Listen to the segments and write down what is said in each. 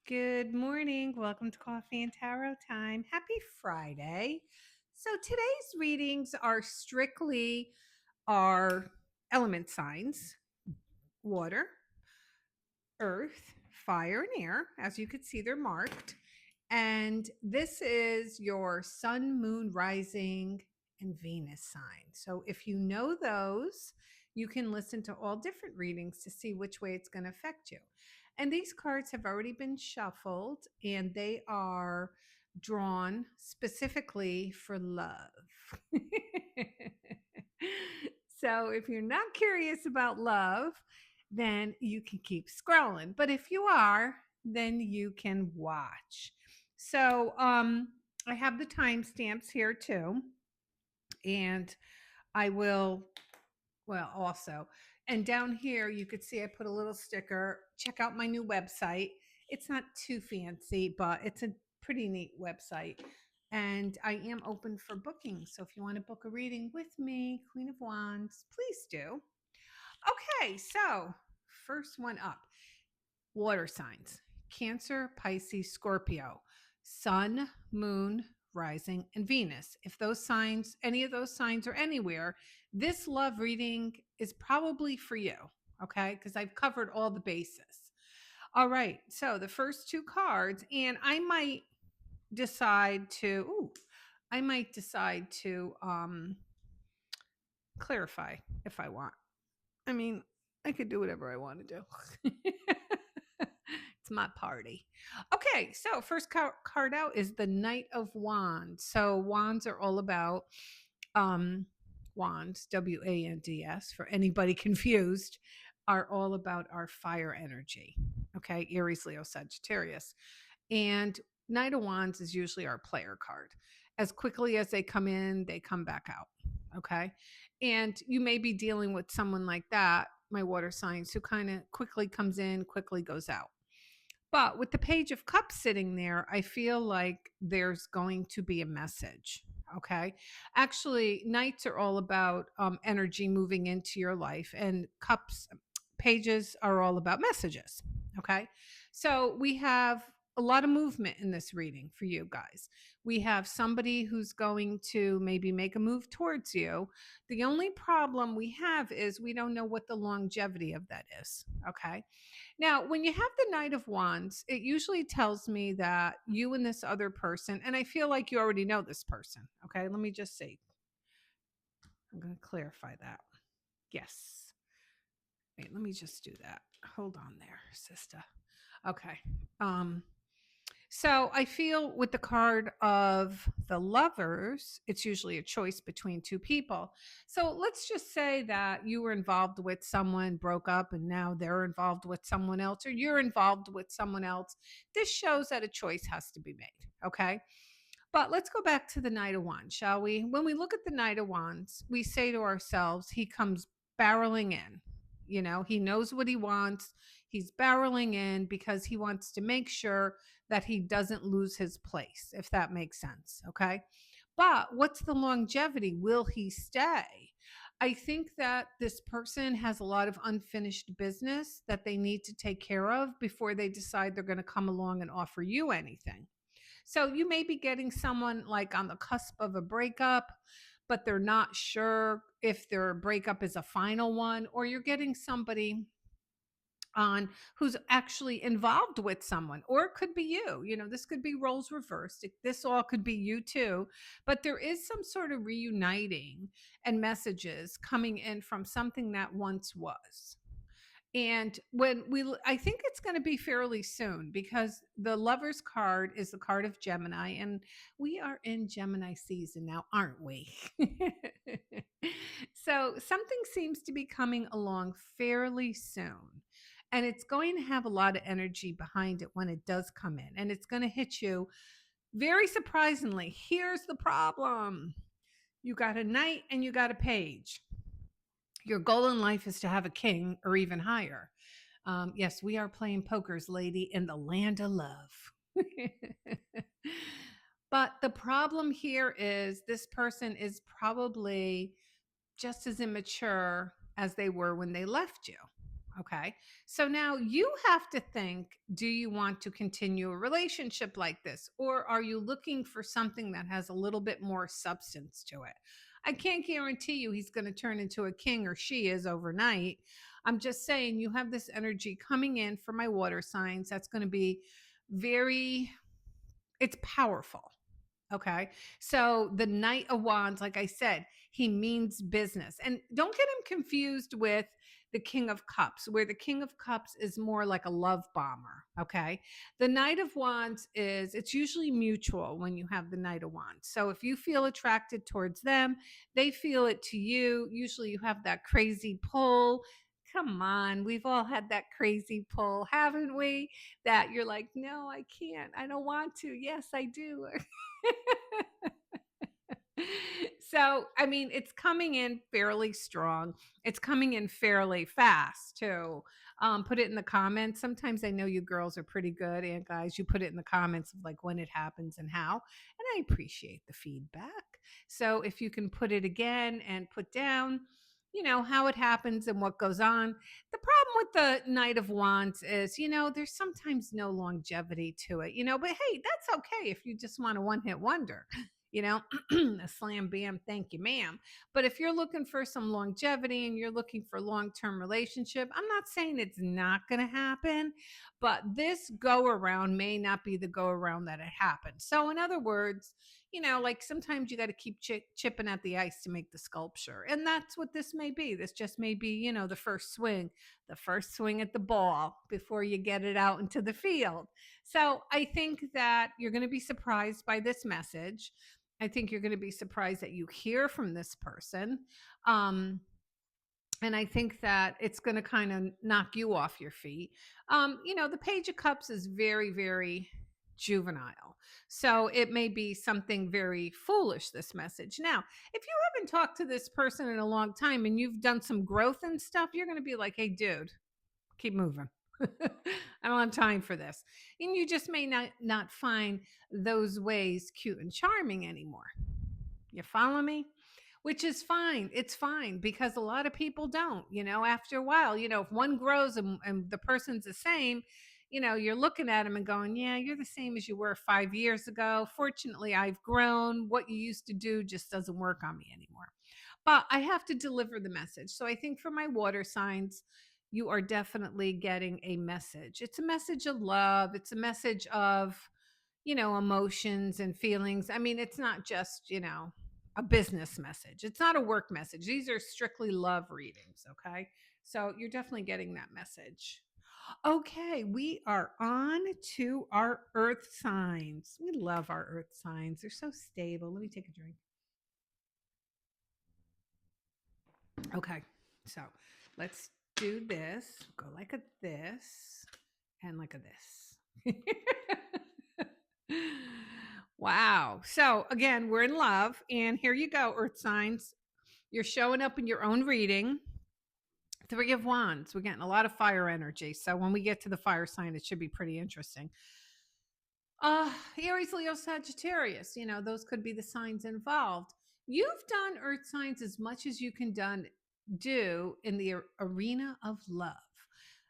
Good morning. Welcome to Coffee and Tarot Time. Happy Friday. So today's readings are strictly our element signs: water, earth, fire, and air. As you can see, they're marked. And this is your sun, moon, rising, and Venus sign. So if you know those, you can listen to all different readings to see which way it's going to affect you. And these cards have already been shuffled and they are drawn specifically for love. So if you're not curious about love, then you can keep scrolling. But if you are, then you can watch. So I have the timestamps here too. And I will, well, also, and down here you could see I put a little sticker. Check out my new website. It's not too fancy, but it's a pretty neat website. And I am open for booking. So if you want to book a reading with me, Queen of Wands, please do. Okay, so first one up: water signs: Cancer, Pisces, Scorpio, Sun, Moon, Rising, and Venus. If those signs, any of those signs are anywhere, this love reading is probably for you, okay? Because I've covered all the bases. All right, so the first two cards, and I might decide to, clarify if I want. I mean, I could do whatever I want to do. It's my party. Okay, so first card out is the Knight of Wands. So wands are all about wands, WANDS, for anybody confused, are all about our fire energy. Okay, Aries, Leo, Sagittarius. And Knight of Wands is usually our player card. As quickly as they come in, they come back out. Okay. And you may be dealing with someone like that, my water signs, who kind of quickly comes in, quickly goes out. But with the Page of Cups sitting there, I feel like there's going to be a message. Okay. Actually, Knights are all about energy moving into your life, and cups, pages are all about messages. Okay. So we have a lot of movement in this reading for you guys. We have somebody who's going to maybe make a move towards you. The only problem we have is we don't know what the longevity of that is. Okay. Now, when you have the Knight of Wands, it usually tells me that you and this other person, and I feel like you already know this person. Okay. Let me just see. I'm going to clarify that. Yes. Wait, let me just do that. Hold on there, sister. Okay. So I feel with the card of the Lovers, it's usually a choice between two people. So let's just say that you were involved with someone, broke up, and now they're involved with someone else, or you're involved with someone else. This shows that a choice has to be made. Okay. But let's go back to the Knight of Wands, shall we? When we look at the Knight of Wands, we say to ourselves, he comes barreling in. You know, he knows what he wants. He's barreling in because he wants to make sure that he doesn't lose his place, if that makes sense. Okay. But what's the longevity? Will he stay? I think that this person has a lot of unfinished business that they need to take care of before they decide they're going to come along and offer you anything. So you may be getting someone like on the cusp of a breakup, but they're not sure if their breakup is a final one, or you're getting somebody on who's actually involved with someone, or it could be you. You know, this could be roles reversed. This all could be you too. But there is some sort of reuniting and messages coming in from something that once was. And I think it's going to be fairly soon, because the Lover's card is the card of Gemini, and we are in Gemini season now, aren't we? So something seems to be coming along fairly soon, and it's going to have a lot of energy behind it when it does come in, and it's going to hit you very surprisingly. Here's the problem: you got a knight and you got a page. Your goal in life is to have a king or even higher. Yes, we are playing pokers, lady, in the land of love. But the problem here is this person is probably just as immature as they were when they left you. Okay. So now you have to think, do you want to continue a relationship like this? Or are you looking for something that has a little bit more substance to it? I can't guarantee you he's going to turn into a king or she is overnight. I'm just saying you have this energy coming in for my water signs that's going to be very, it's powerful. Okay. So the Knight of Wands, like I said, he means business. And don't get him confused with the King of Cups, where the King of Cups is more like a love bomber. Okay. The Knight of Wands is, it's usually mutual when you have the Knight of Wands. So if you feel attracted towards them, they feel it to you. Usually you have that crazy pull. Come on, we've all had that crazy pull, haven't we? That you're like, no, I can't. I don't want to. Yes, I do. So, I mean, it's coming in fairly strong. It's coming in fairly fast, too. Put it in the comments. Sometimes I know you girls are pretty good, and guys, you put it in the comments of like when it happens and how. And I appreciate the feedback. So, if you can put it again and put down, how it happens and what goes on. The problem with the Knight of Wands is, there's sometimes no longevity to it, but hey, that's okay if you just want a one hit wonder you know, a slam bam, thank you, ma'am. But if you're looking for some longevity and you're looking for long-term relationship, I'm not saying it's not going to happen, but this go around may not be the go around that it happened. So in other words, like sometimes you got to keep chipping at the ice to make the sculpture. And that's what this may be. This just may be, the first swing at the ball before you get it out into the field. So I think that you're going to be surprised by this message. I think you're going to be surprised that you hear from this person. Um, and I think that it's going to kind of knock you off your feet. The Page of Cups is very, very juvenile. So it may be something very foolish, this message. Now, if you haven't talked to this person in a long time and you've done some growth and stuff, you're going to be like, hey, dude, keep moving. I don't have time for this. And you just may not find those ways cute and charming anymore. You follow me? Which is fine. It's fine because a lot of people don't, after a while, if one grows and the person's the same, you're looking at them and going, yeah, you're the same as you were 5 years ago. Fortunately, I've grown. What you used to do just doesn't work on me anymore. But I have to deliver the message. So I think for my water signs, you are definitely getting a message. It's a message of love. It's a message of, emotions and feelings. I mean, it's not just, a business message. It's not a work message. These are strictly love readings. Okay. So you're definitely getting that message. Okay. We are on to our earth signs. We love our earth signs. They're so stable. Let me take a drink. Okay. So let's do this. Go like a this and like a this. Wow. So again, we're in love. And here you go, earth signs. You're showing up in your own reading. Three of Wands. We're getting a lot of fire energy. So when we get to the fire sign, it should be pretty interesting. Aries, Leo, Sagittarius, those could be the signs involved. You've done earth signs as much as you can do in the arena of love.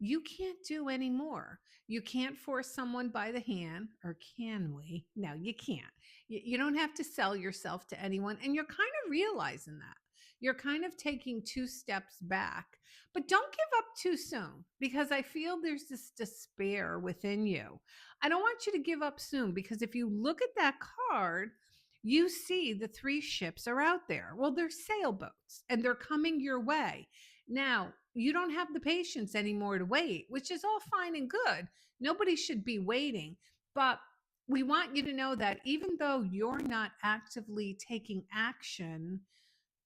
You can't do any more. You can't force someone by the hand, or can we? No, you can't. You don't have to sell yourself to anyone. And you're kind of realizing that. You're kind of taking two steps back, but don't give up too soon because I feel there's this despair within you. I don't want you to give up soon because if you look at that card, you see the three ships are out there. Well, they're sailboats and they're coming your way. Now, you don't have the patience anymore to wait, which is all fine and good. Nobody should be waiting. But we want you to know that even though you're not actively taking action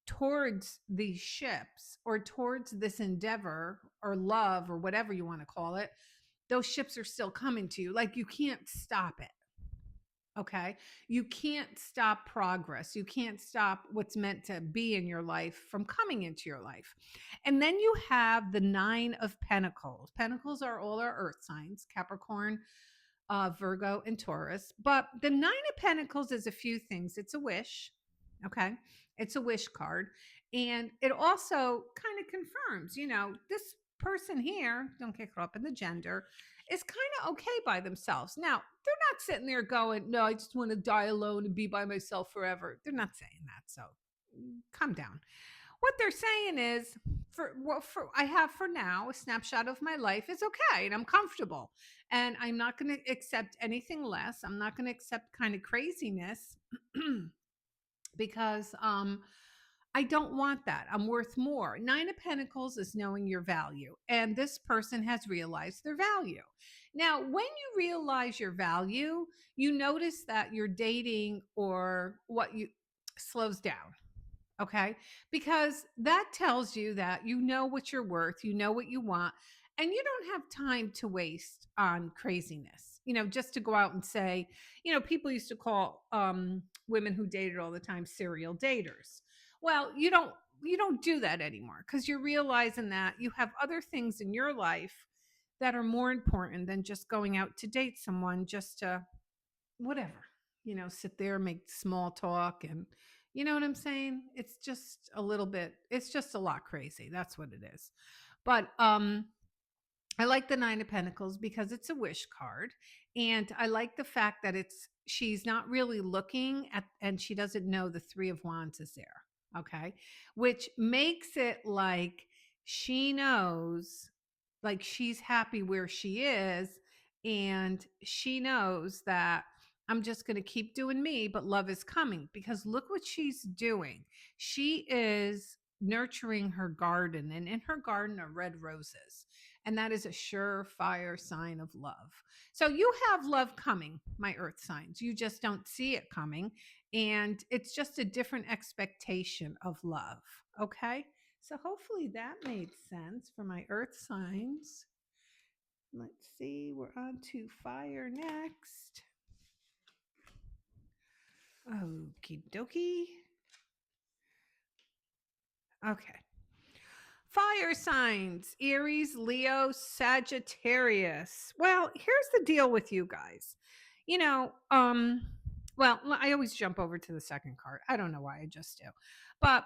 towards these ships or towards this endeavor or love or whatever you want to call it, those ships are still coming to you. Like you can't stop it. Okay. You can't stop progress. You can't stop what's meant to be in your life from coming into your life. And then you have the Nine of Pentacles. Pentacles are all our earth signs, Capricorn, Virgo, and Taurus. But the Nine of Pentacles is a few things. It's a wish. Okay. It's a wish card. And it also kind of confirms, this person here, don't get caught up in the gender, is kind of okay by themselves. Now, they're not sitting there going, no, I just want to die alone and be by myself forever. They're not saying that. So calm down. What they're saying is, for I have for now a snapshot of my life is okay and I'm comfortable. And I'm not going to accept anything less. I'm not going to accept kind of craziness because I don't want that. I'm worth more. Nine of Pentacles is knowing your value, and this person has realized their value. Now, when you realize your value, you notice that your dating or what you slows down. Okay. Because that tells you that you know what you're worth, you know what you want, and you don't have time to waste on craziness. Just to go out and say, people used to call women who dated all the time serial daters. Well, you don't do that anymore because you're realizing that you have other things in your life that are more important than just going out to date someone just to whatever, sit there, make small talk. And you know what I'm saying? It's just a lot crazy. That's what it is. But I like the Nine of Pentacles because it's a wish card. And I like the fact that she's not really looking at, and she doesn't know the Three of Wands is there. Okay. Which makes it like she knows, like she's happy where she is. And she knows that I'm just going to keep doing me, but love is coming because look what she's doing. She is nurturing her garden, and in her garden are red roses. And that is a surefire sign of love. So you have love coming, my earth signs. You just don't see it coming. And it's just a different expectation of love. Okay. So hopefully that made sense for my earth signs. Let's see, we're on to fire next. Okie dokie. Okay. Fire signs, Aries, Leo, Sagittarius. Well, here's the deal with you guys. You know, well, I always jump over to the second card. I don't know why, I just do. But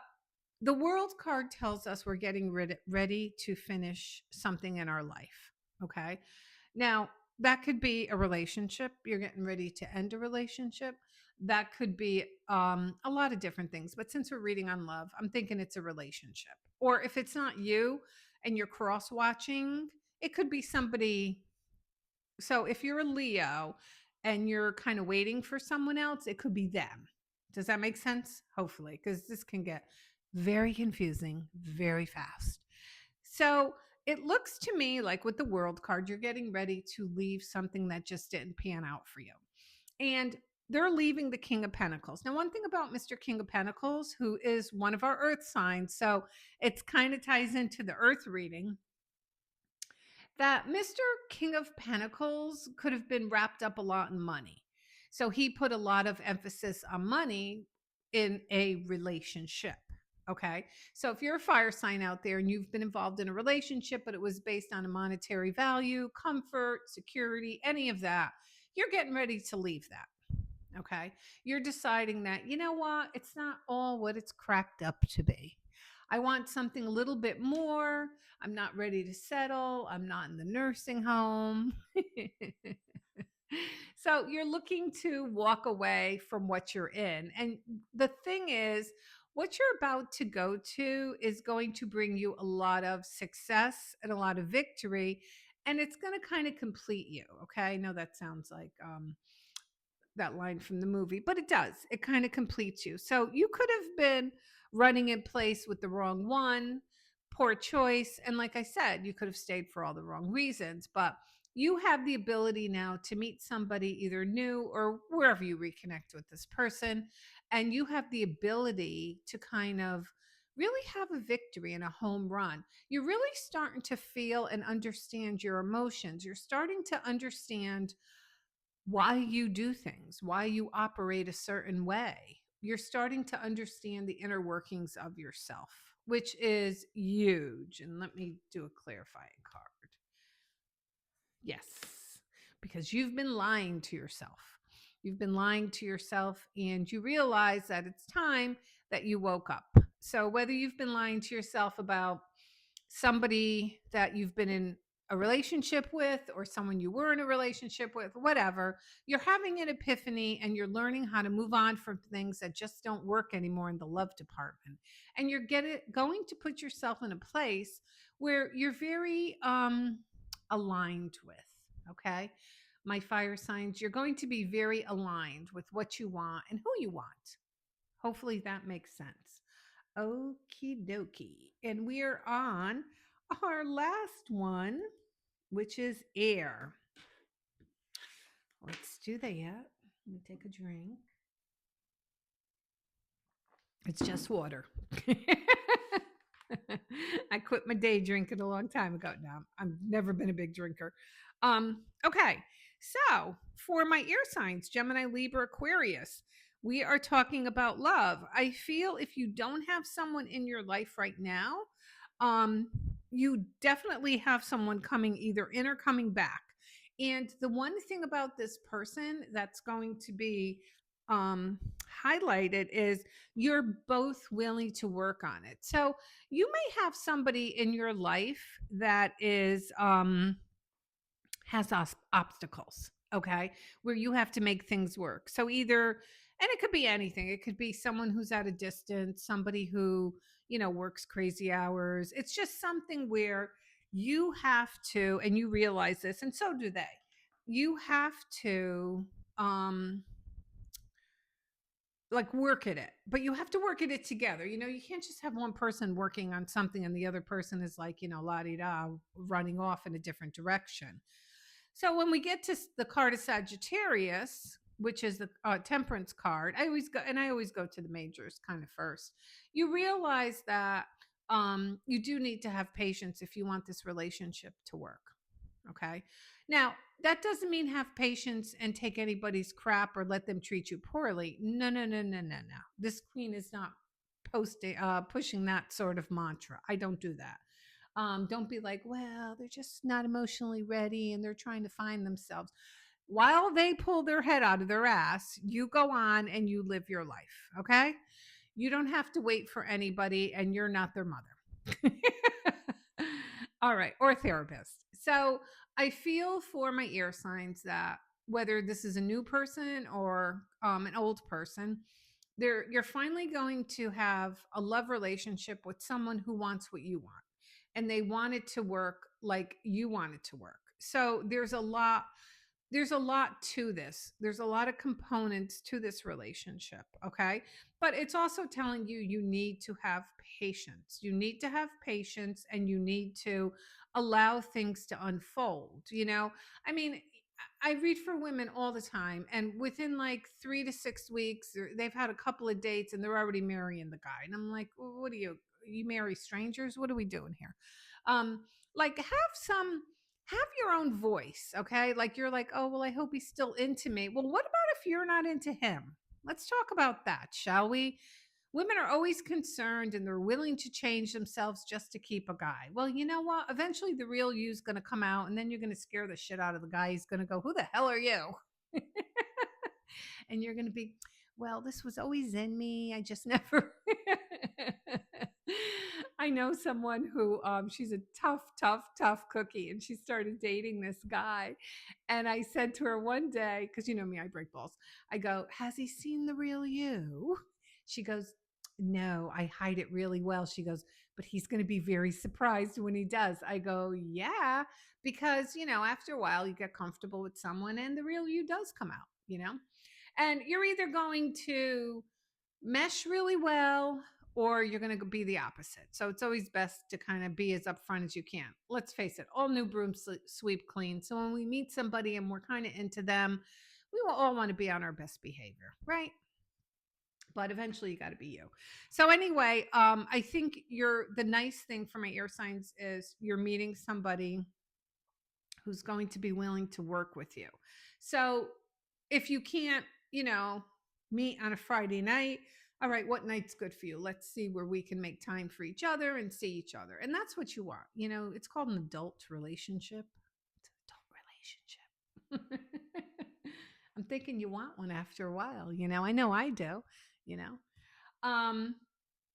the World card tells us we're getting ready to finish something in our life. Okay. Now, that could be a relationship. You're getting ready to end a relationship. That could be a lot of different things. But since we're reading on love, I'm thinking it's a relationship. Or if it's not you and you're cross watching, it could be somebody. So if you're a Leo and you're kind of waiting for someone else, it could be them. Does that make sense? Hopefully, because this can get very confusing very fast. So it looks to me like with the World card, you're getting ready to leave something that just didn't pan out for you. And they're leaving the King of Pentacles. Now, one thing about Mr. King of Pentacles, who is one of our earth signs, so it's kind of ties into the earth reading, that Mr. King of Pentacles could have been wrapped up a lot in money. So he put a lot of emphasis on money in a relationship. Okay. So if you're a fire sign out there and you've been involved in a relationship, but it was based on a monetary value, comfort, security, any of that, you're getting ready to leave that. Okay. You're deciding that, you know what? It's not all what it's cracked up to be. I want something a little bit more. I'm not ready to settle. I'm not in the nursing home. So you're looking to walk away from what you're in. And the thing is, what you're about to go to is going to bring you a lot of success and a lot of victory. And it's going to kind of complete you. Okay. I know that sounds like that line from the movie, but it does. It kind of completes you. So you could have been running in place with the wrong one, poor choice. And like I said, you could have stayed for all the wrong reasons, but you have the ability now to meet somebody either new or wherever you reconnect with this person. And you have the ability to kind of really have a victory and a home run. You're really starting to feel and understand your emotions. You're starting to understand why you do things, why you operate a certain way. You're starting to understand the inner workings of yourself, which is huge. And let me do a clarifying card. Yes, because you've been lying to yourself. You've been lying to yourself, and you realize that it's time that you woke up. So, whether you've been lying to yourself about somebody that you've been in a relationship with, or someone you were in a relationship with, whatever. You're having an epiphany and you're learning how to move on from things that just don't work anymore in the love department. And you're going to put yourself in a place where you're very aligned with, okay? My fire signs, you're going to be very aligned with what you want and who you want. Hopefully that makes sense. Okie dokie. And we're on our last one, which is air. Let's do that. Let me take a drink. It's just water. I quit my day drinking a long time ago now. I've never been a big drinker. Okay. So for my air signs, Gemini, Libra, Aquarius, we are talking about love. I feel if you don't have someone in your life right now, um, you definitely have someone coming either in or coming back. And the one thing about this person that's going to be um highlighted is you're both willing to work on it. So you may have somebody in your life that is has obstacles, okay, where you have to make things work. So either, and it could be anything, it could be someone who's at a distance, somebody who, works crazy hours. It's just something where you have to, and you realize this, and so do they, you have to um like work at it, but you have to work at it together. You can't just have one person working on something and the other person is like, la di da, running off in a different direction. So when we get to the card of Sagittarius, which is the temperance card, I always go to the majors kind of first. You realize that you do need to have patience if you want this relationship to work. Okay. Now, that doesn't mean have patience and take anybody's crap or let them treat you poorly. No, no, no, no, no, no. This queen is not pushing that sort of mantra. I don't do that. Don't be like, well, they're just not emotionally ready and they're trying to find themselves. While they pull their head out of their ass, you go on and you live your life. Okay. You don't have to wait for anybody and you're not their mother. All right. Or therapist. So I feel for my air signs that whether this is a new person or an old person, you're finally going to have a love relationship with someone who wants what you want, and they want it to work like you want it to work. So there's a lot to this. There's a lot of components to this relationship, okay? But it's also telling you you need to have patience. You need to have patience and you need to allow things to unfold, I mean, I read for women all the time, and within like 3 to 6 weeks, they've had a couple of dates and they're already marrying the guy. And I'm like, well, what are you marry strangers? What are we doing here? Um, like have your own voice, okay? Like you're like, oh, well, I hope he's still into me. Well, what about if you're not into him? Let's talk about that, shall we? Women are always concerned and they're willing to change themselves just to keep a guy. Well, you know what? Eventually the real you is going to come out and then you're going to scare the shit out of the guy. He's going to go, who the hell are you? And you're going to be, well, this was always in me. I just never. I know someone who she's a tough, tough, tough cookie, and she started dating this guy. And I said to her one day, because you know me, I break balls. I go, has he seen the real you? She goes, no, I hide it really well. She goes, but he's going to be very surprised when he does. I go, yeah, because, after a while you get comfortable with someone and the real you does come out. And you're either going to mesh really well or you're going to be the opposite. So it's always best to kind of be as upfront as you can. Let's face it, all new brooms sweep clean. So when we meet somebody and we're kind of into them, we will all want to be on our best behavior, right? But eventually you got to be you. So anyway, I think the nice thing for my air signs is you're meeting somebody who's going to be willing to work with you. So if you can't, meet on a Friday night, all right, what night's good for you? Let's see where we can make time for each other and see each other. And that's what you want. It's called an adult relationship. It's an adult relationship. I'm thinking you want one after a while, I know I do, you know. Um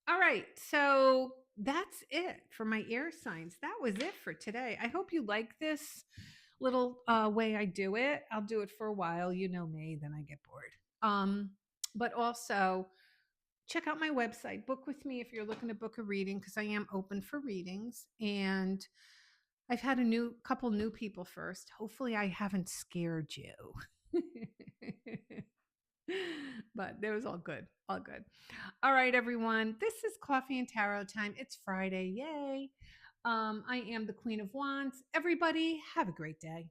all right. So that's it for my air signs. That was it for today. I hope you like this little way I do it. I'll do it for a while. You know me, then I get bored. But also check out my website. Book with me if you're looking to book a reading because I am open for readings. And I've had a new couple new people first. Hopefully, I haven't scared you. But it was all good. All good. All right, everyone. This is Coffee and Tarot time. It's Friday. Yay. I am the Queen of Wands. Everybody, have a great day.